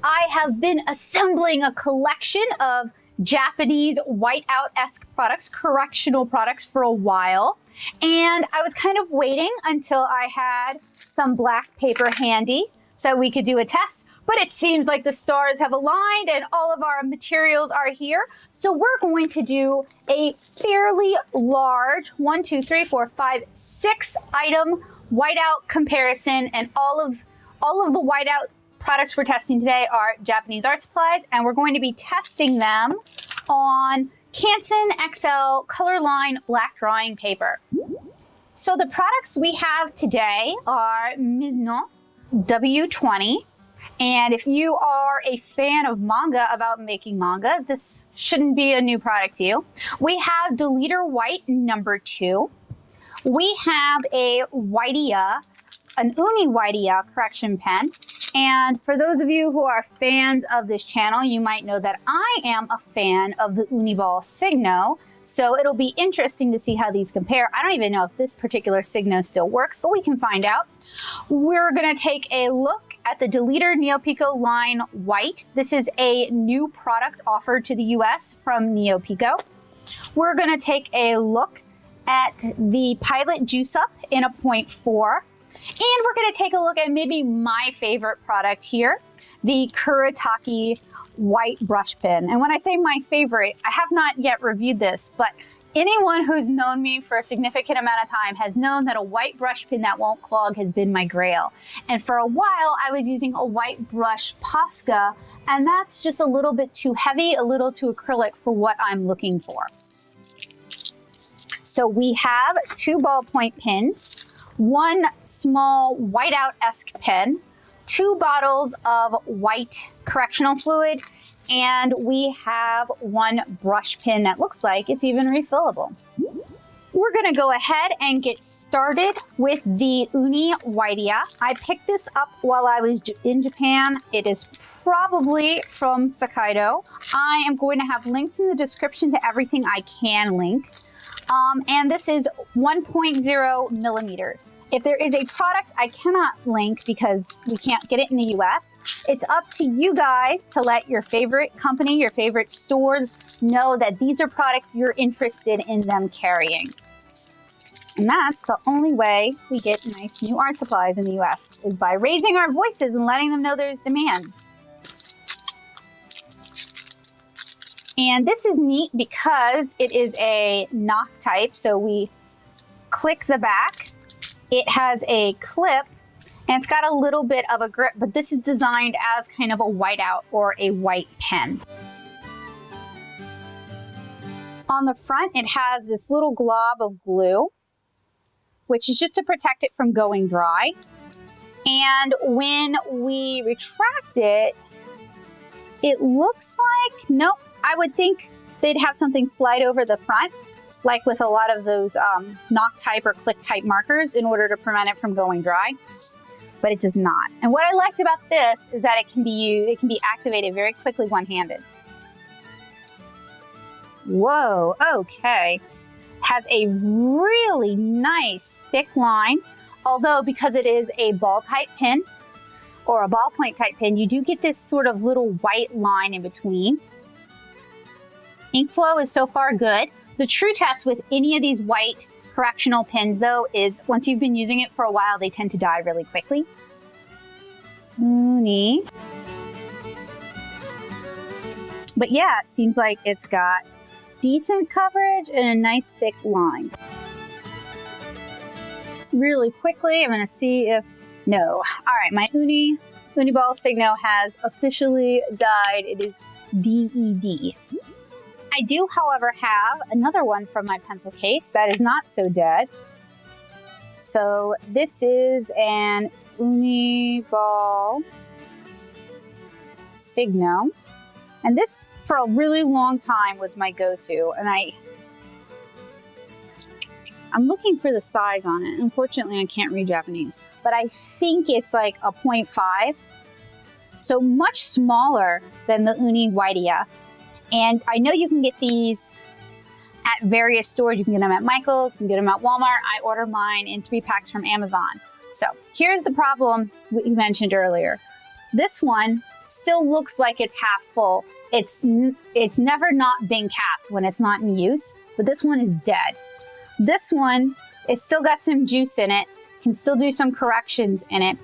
I have been assembling a collection of Japanese whiteout-esque products, correctional products, for a while. And I was kind of waiting until I had some black paper handy so we could do a test. But it seems like the stars have aligned and all of our materials are here. So we're going to do a fairly large 1, 2, 3, 4, 5, 6 item whiteout comparison. And all of the whiteout products we're testing today are Japanese art supplies, and we're going to be testing them on Canson XL Colorline black drawing paper. So the products we have today are Mizno W20. And if you are a fan of manga, about making manga, this shouldn't be a new product to you. We have Deleter White number 2. We have a Whitea, an Uni Whitea correction pen. And for those of you who are fans of this channel, you might know that I am a fan of the Uniball Signo. So it'll be interesting to see how these compare. I don't even know if this particular Signo still works, but we can find out. We're gonna take a look at the Deleter Neopico line white. This is a new product offered to the US from Neopico. We're gonna take a look at the Pilot Juice Up in a 0.4. And we're gonna take a look at maybe my favorite product here, the Kurosaki white brush pen. And when I say my favorite, I have not yet reviewed this, but anyone who's known me for a significant amount of time has known that a white brush pen that won't clog has been my grail. And for a while, I was using a white brush Posca, and that's just a little bit too heavy, a little too acrylic for what I'm looking for. So we have 2 ballpoint pens, 1 small whiteout-esque pen, 2 bottles of white correctional fluid, and we have 1 brush pen that looks like it's even refillable. We're gonna go ahead and get started with the Uni Whitea. I picked this up while I was in Japan. It is probably from Sakaido. I am going to have links in the description to everything I can link. And this is 1.0 millimeters. If there is a product I cannot link because we can't get it in the US, it's up to you guys to let your favorite company, your favorite stores know that these are products you're interested in them carrying. And that's the only way we get nice new art supplies in the US, is by raising our voices and letting them know there's demand. And this is neat because it is a knock type, so we click the back. It has a clip, and it's got a little bit of a grip, but this is designed as kind of a whiteout or a white pen. On the front, it has this little glob of glue, which is just to protect it from going dry. And when we retract it, it looks like, nope, I would think they'd have something slide over the front, like with a lot of those knock type or click type markers, in order to prevent it from going dry, but it does not. And what I liked about this is that it can be activated very quickly one-handed. Whoa, okay. Has a really nice thick line, although because it is a ball type pen or a ballpoint type pen, you do get this sort of little white line in between. Ink flow is so far good. The true test with any of these white correctional pens, though, is once you've been using it for a while, they tend to die really quickly. Uni. But yeah, it seems like it's got decent coverage and a nice thick line. Really quickly, I'm gonna see if, no. All right, my Uniball Signo has officially died. It is DED. I do, however, have another one from my pencil case that is not so dead. So this is an Uniball Signo. And this, for a really long time, was my go-to. And I'm looking for the size on it. Unfortunately, I can't read Japanese. But I think it's like a 0.5. So much smaller than the Uni Whitea. And I know you can get these at various stores. You can get them at Michael's, you can get them at Walmart. I order mine in 3 packs from Amazon. So here's the problem we mentioned earlier. This one still looks like it's half full. It's never not been capped when it's not in use, but this one is dead. This one, it's still got some juice in it, can still do some corrections in it.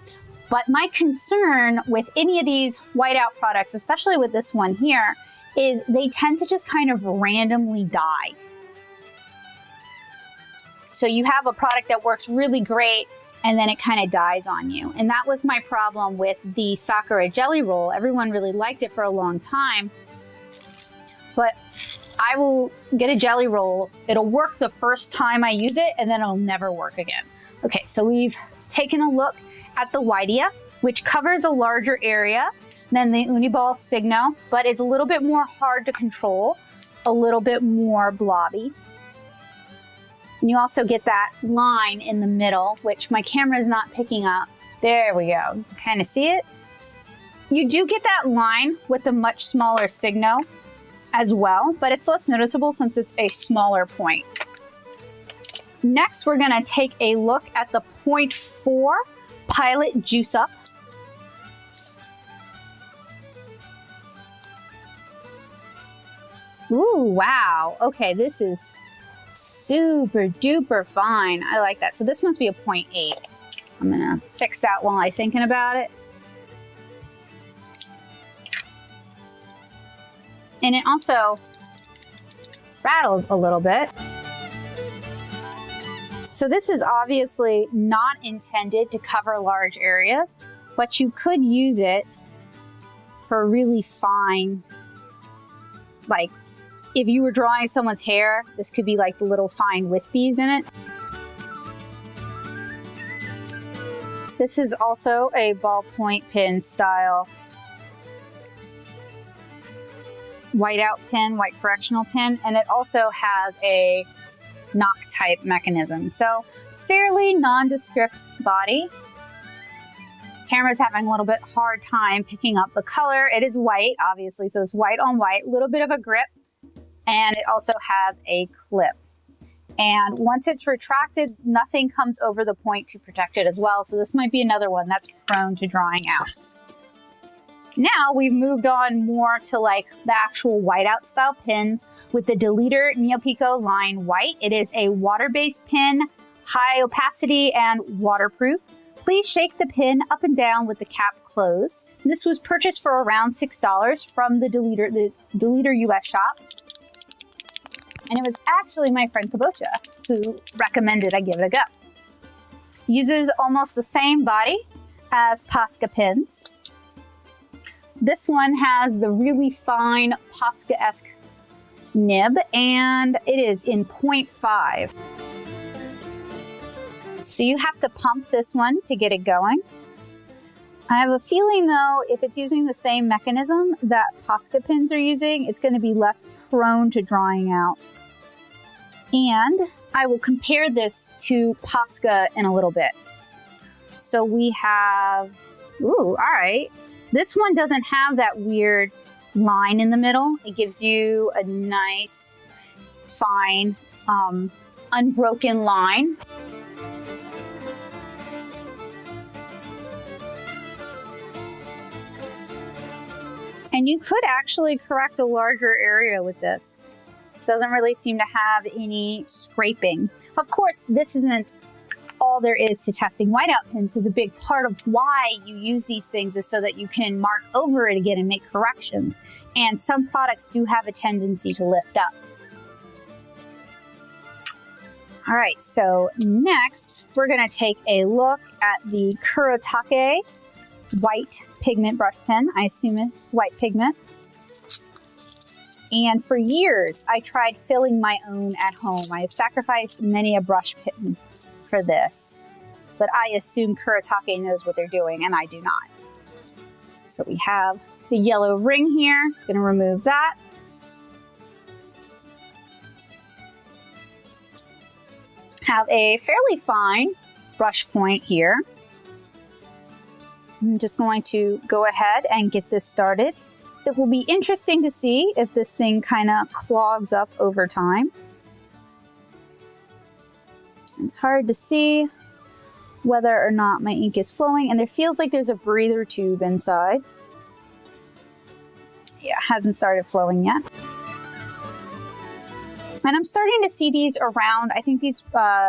But my concern with any of these whiteout products, especially with this one here, is they tend to just kind of randomly die. So you have a product that works really great and then it kind of dies on you. And that was my problem with the Sakura jelly roll. Everyone really liked it for a long time, but I will get a jelly roll. It'll work the first time I use it and then it'll never work again. Okay, so we've taken a look at the Whitea, which covers a larger area than the Uniball Signo, but it's a little bit more hard to control, a little bit more blobby. And you also get that line in the middle, which my camera is not picking up. There we go. You can kind of see it. You do get that line with the much smaller Signo as well, but it's less noticeable since it's a smaller point. Next, we're gonna take a look at the 0.4 Pilot Juice Up. Ooh, wow. Okay, this is super duper fine. I like that. So this must be a 0.8. I'm gonna fix that while I'm thinking about it. And it also rattles a little bit. So this is obviously not intended to cover large areas, but you could use it for really fine, like if you were drawing someone's hair, this could be like the little fine wispies in it. This is also a ballpoint pen style whiteout pen, white correctional pen, and it also has a knock type mechanism. So fairly nondescript body. Camera's having a little bit hard time picking up the color. It is white, obviously, so it's white on white, a little bit of a grip, and it also has a clip. And once it's retracted, nothing comes over the point to protect it as well. So this might be another one that's prone to drying out. Now we've moved on more to like the actual whiteout style pins with the Deleter Neopico line white. It is a water-based pin, high opacity and waterproof. Please shake the pin up and down with the cap closed. And this was purchased for around $6 from the Deleter US shop. And it was actually my friend Kabosha who recommended I give it a go. Uses almost the same body as Posca pins. This one has the really fine Posca-esque nib, and it is in 0.5. So you have to pump this one to get it going. I have a feeling though, if it's using the same mechanism that Posca pins are using, it's going to be less prone to drying out. And I will compare this to Posca in a little bit. So we have, ooh, all right. This one doesn't have that weird line in the middle. It gives you a nice, fine, unbroken line. And you could actually correct a larger area with this. Doesn't really seem to have any scraping. Of course, this isn't all there is to testing whiteout pins, because a big part of why you use these things is so that you can mark over it again and make corrections. And some products do have a tendency to lift up. All right, so next we're gonna take a look at the Kurosaki white pigment brush pen. I assume it's white pigment. And for years, I tried filling my own at home. I have sacrificed many a brush pen for this, but I assume Kurosaki knows what they're doing, and I do not. So we have the yellow ring here. Gonna remove that. Have a fairly fine brush point here. I'm just going to go ahead and get this started. It will be interesting to see if this thing kind of clogs up over time. It's hard to see whether or not my ink is flowing, and there feels like there's a breather tube inside. hasn't started flowing yet. And I'm starting to see these around. I think these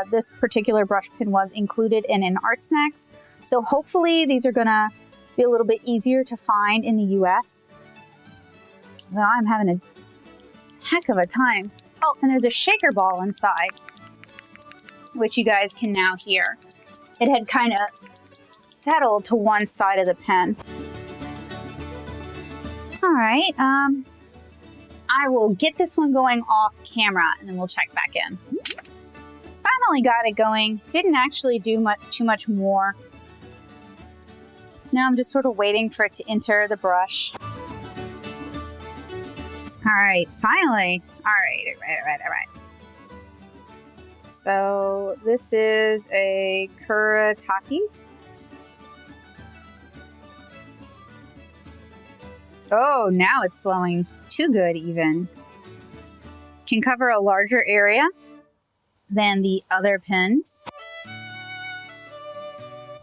this particular brush pen was included in an Art Snacks. So hopefully these are gonna be a little bit easier to find in the US. Well, I'm having a heck of a time. Oh, and there's a shaker ball inside, which you guys can now hear. It had kind of settled to one side of the pen. All right, I will get this one going off camera and then we'll check back in. Finally got it going. Didn't actually do too much more. Now I'm just sort of waiting for it to enter the brush. All right, finally. All right. So this is a Kurosaki. Oh, now it's flowing too good even. Can cover a larger area than the other pens.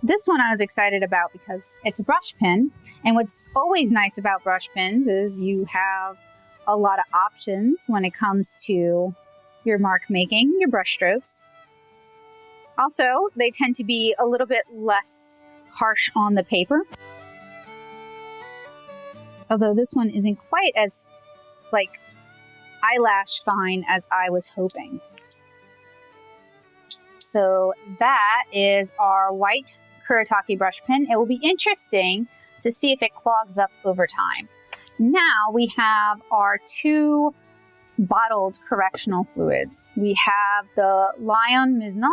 This one I was excited about because it's a brush pen, and what's always nice about brush pens is you have a lot of options when it comes to your mark making, your brush strokes. Also, they tend to be a little bit less harsh on the paper. Although this one isn't quite as like eyelash fine as I was hoping. So that is our white Kurosaki brush pen. It will be interesting to see if it clogs up over time. Now we have our two bottled correctional fluids. We have the Lion Mizna,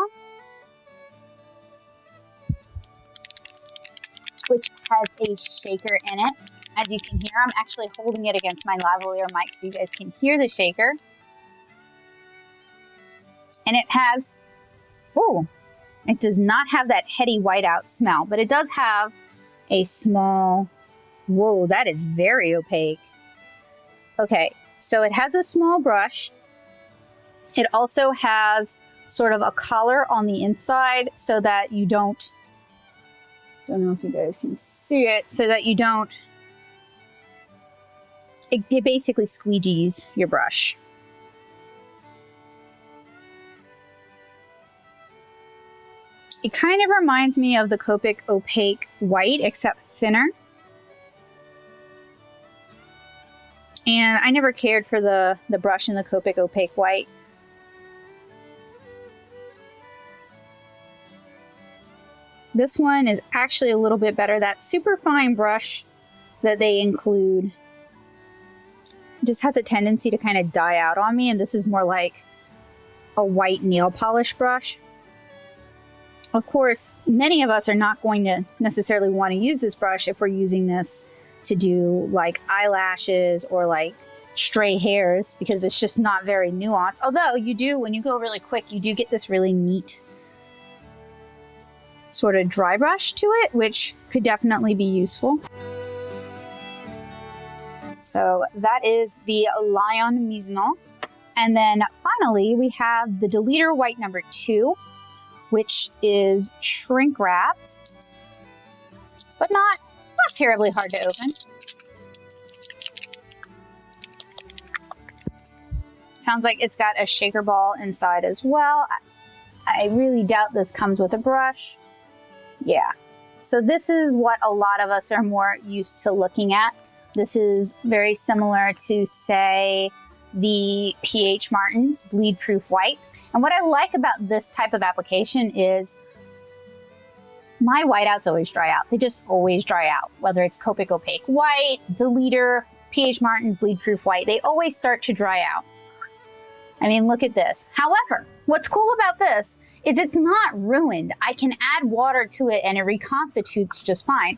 which has a shaker in it. As you can hear, I'm actually holding it against my lavalier mic so you guys can hear the shaker. And it has, ooh, it does not have that heady whiteout smell, but it does have a small, whoa, that is very opaque. Okay, so it has a small brush. It also has sort of a collar on the inside so that you don't know if you guys can see it, so that you don't, it basically squeegees your brush. It kind of reminds me of the Copic Opaque White, except thinner. And I never cared for the brush in the Copic Opaque White. This one is actually a little bit better. That super fine brush that they include just has a tendency to kind of die out on me, and this is more like a white nail polish brush. Of course, many of us are not going to necessarily want to use this brush if we're using this to do like eyelashes or like stray hairs, because it's just not very nuanced. Although you do, when you go really quick, you do get this really neat sort of dry brush to it, which could definitely be useful. So that is the Lion Mizna. And then finally, we have the Deleter White number 2, which is shrink wrapped, but not terribly hard to open. Sounds like it's got a shaker ball inside as well. I really doubt this comes with a brush. Yeah. So this is what a lot of us are more used to looking at. This is very similar to, say, the P.H. Martin's Bleed Proof White. And what I like about this type of application is my whiteouts always dry out. They just always dry out. Whether it's Copic Opaque White, Deleter, P.H. Martin's Bleed Proof White, they always start to dry out. I mean, look at this. However, what's cool about this is it's not ruined. I can add water to it and it reconstitutes just fine.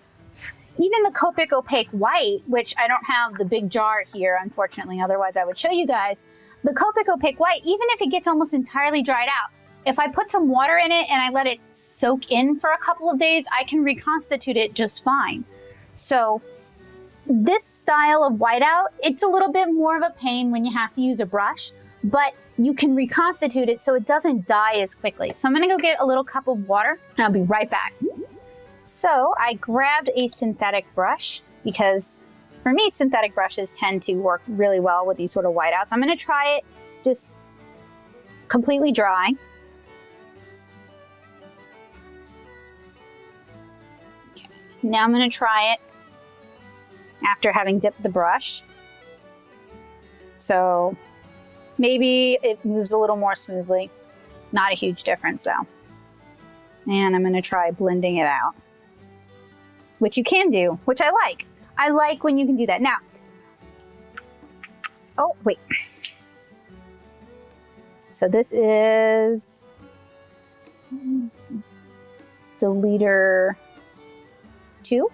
Even the Copic Opaque White, which I don't have the big jar here, unfortunately, otherwise I would show you guys. The Copic Opaque White, even if it gets almost entirely dried out, if I put some water in it and I let it soak in for a couple of days, I can reconstitute it just fine. So this style of whiteout, it's a little bit more of a pain when you have to use a brush, but you can reconstitute it so it doesn't die as quickly. So I'm gonna go get a little cup of water and I'll be right back. So I grabbed a synthetic brush because For me, synthetic brushes tend to work really well with these sort of whiteouts. I'm going to try it just completely dry. Okay. Now I'm going to try it after having dipped the brush. So maybe it moves a little more smoothly. Not a huge difference though. And I'm going to try blending it out, which you can do, which I like. I like when you can do that. Now, oh, wait. So this is Deleter 2.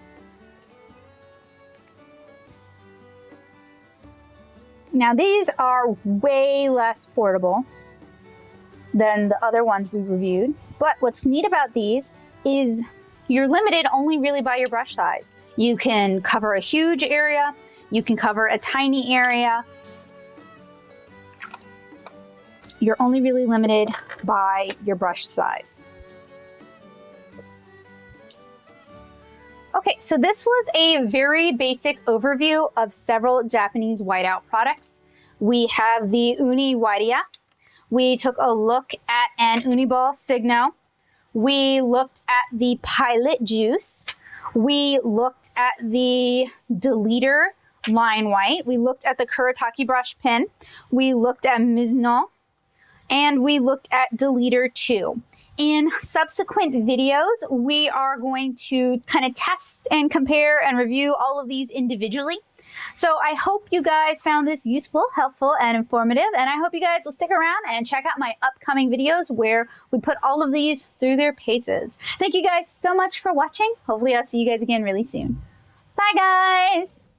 Now these are way less portable than the other ones we reviewed. But what's neat about these is you're limited only really by your brush size. You can cover a huge area, you can cover a tiny area. You're only really limited by your brush size. Okay, so this was a very basic overview of several Japanese whiteout products. We have the Uni Whitea. We took a look at an Uniball Signo. We looked at the Pilot Juice. We looked at the Deleter Line White. We looked at the Kurosaki brush pen. We looked at Mizuno. And we looked at Deleter 2. In subsequent videos, we are going to kind of test and compare and review all of these individually. So I hope you guys found this useful, helpful, and informative. And I hope you guys will stick around and check out my upcoming videos where we put all of these through their paces. Thank you guys so much for watching. Hopefully I'll see you guys again really soon. Bye guys!